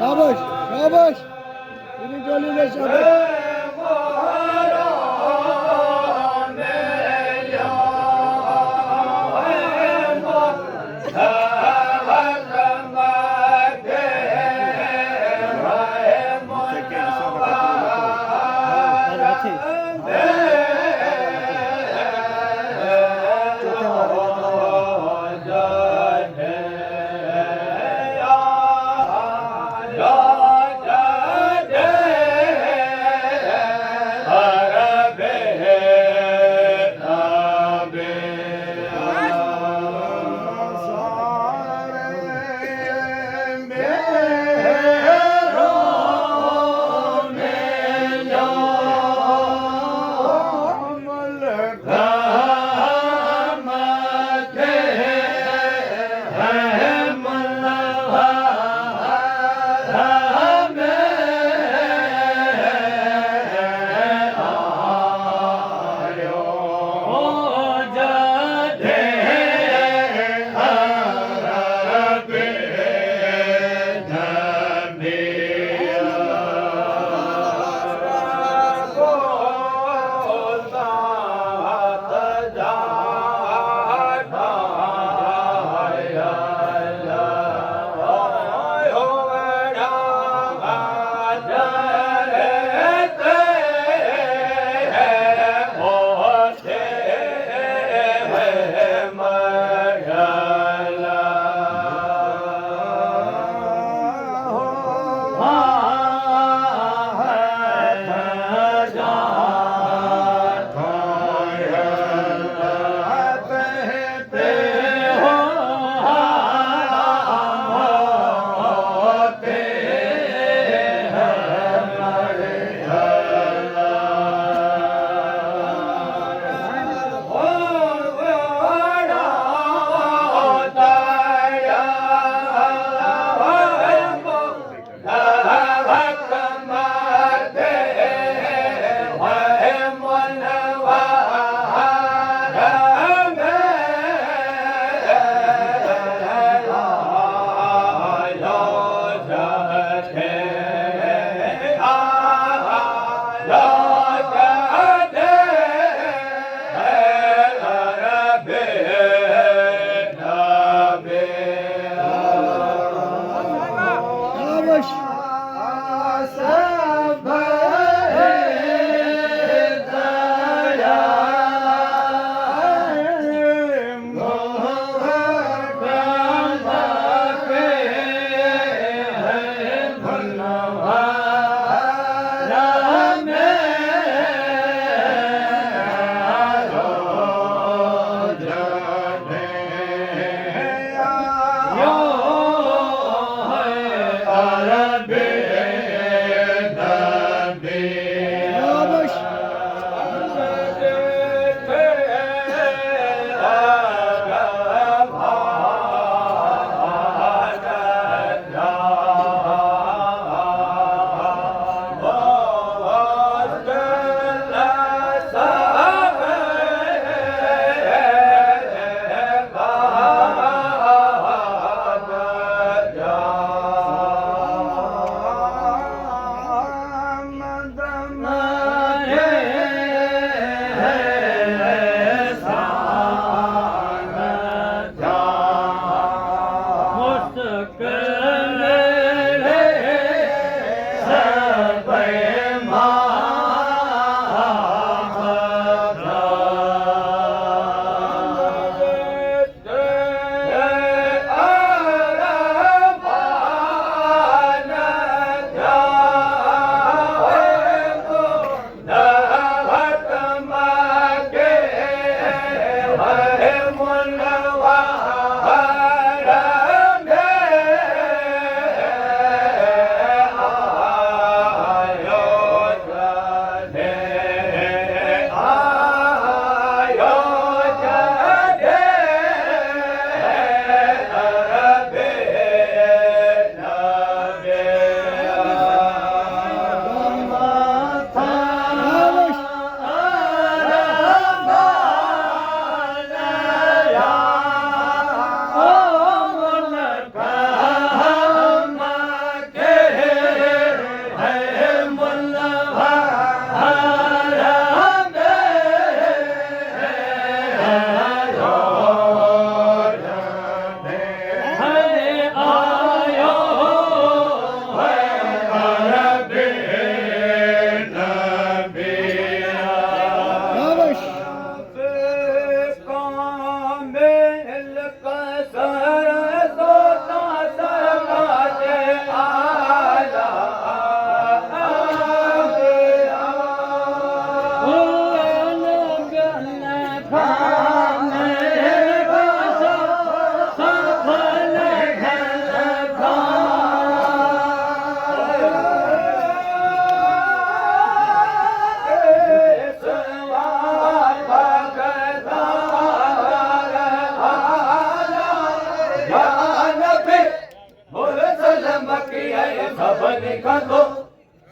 Şabaş, şabaş. Birinci oliyle şabaş.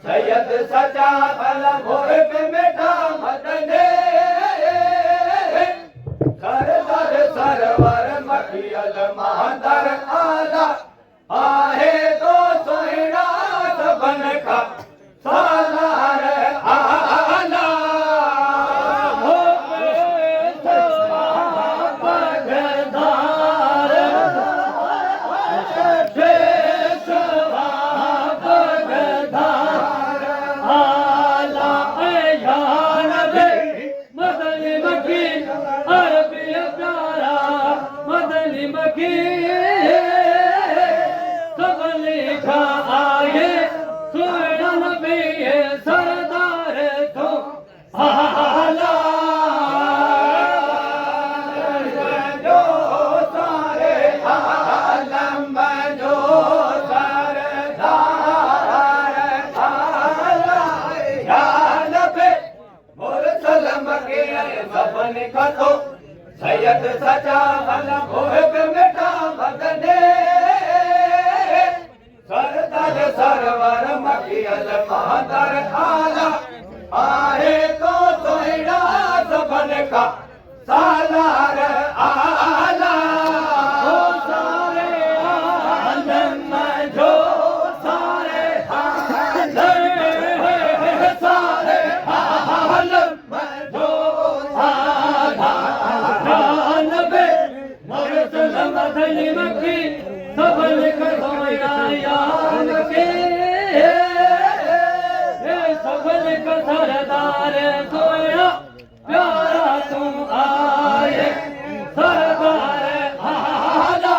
Syed सचा फल भोर पे बैठा मदने सरदार सरवर मखियल महादर आला आहे तो सोहिना सबन का सालार आला हो सैयद सचा फल भोग मिठा मदने सरदार सरवर मखियल महादर आला आहे तो सोहिना सबन का सालार आला हो सारे आलम जो सारे आलम सारे आलम जो मदनी मक्खी सबल कसोया यार के सबल का सरदार सोया प्यारा तुम आए सरदार आला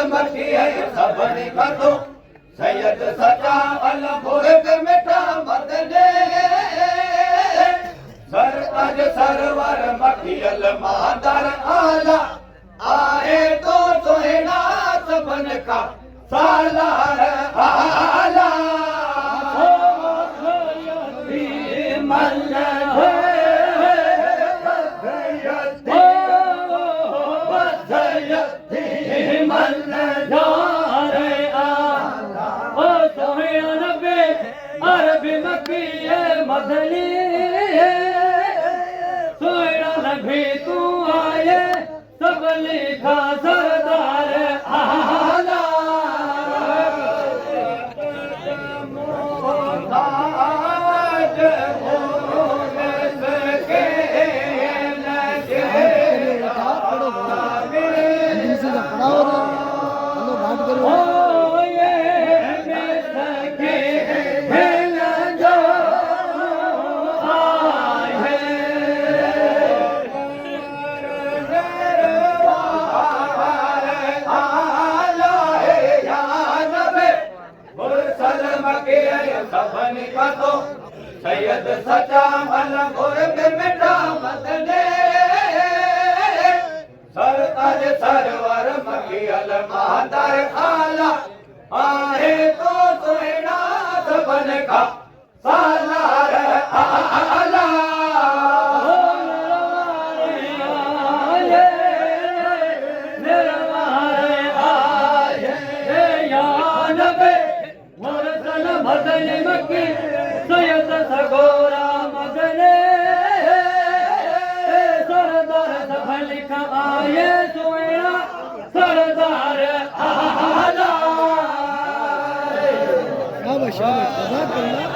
हमरा सबने कर दो सैयद सचा फल भोग मिठा मदने सरताज सरवर मखियल महादर आला आहे तो सोहिना सबन का सालार आला हो अरबी मक्की मदनी सोया नबी तू आए सब लिखा सरदार आला सैयद सचा अलमपुर में मिठा मदने सरताज सरवर मकी अलमादर आला आहे तो सुना सबन का सालार आला मदनी मक्की सैयद सगोरा मदने सरदार सफल लिखा आए सोया सरदार आला शाबाश शाबाश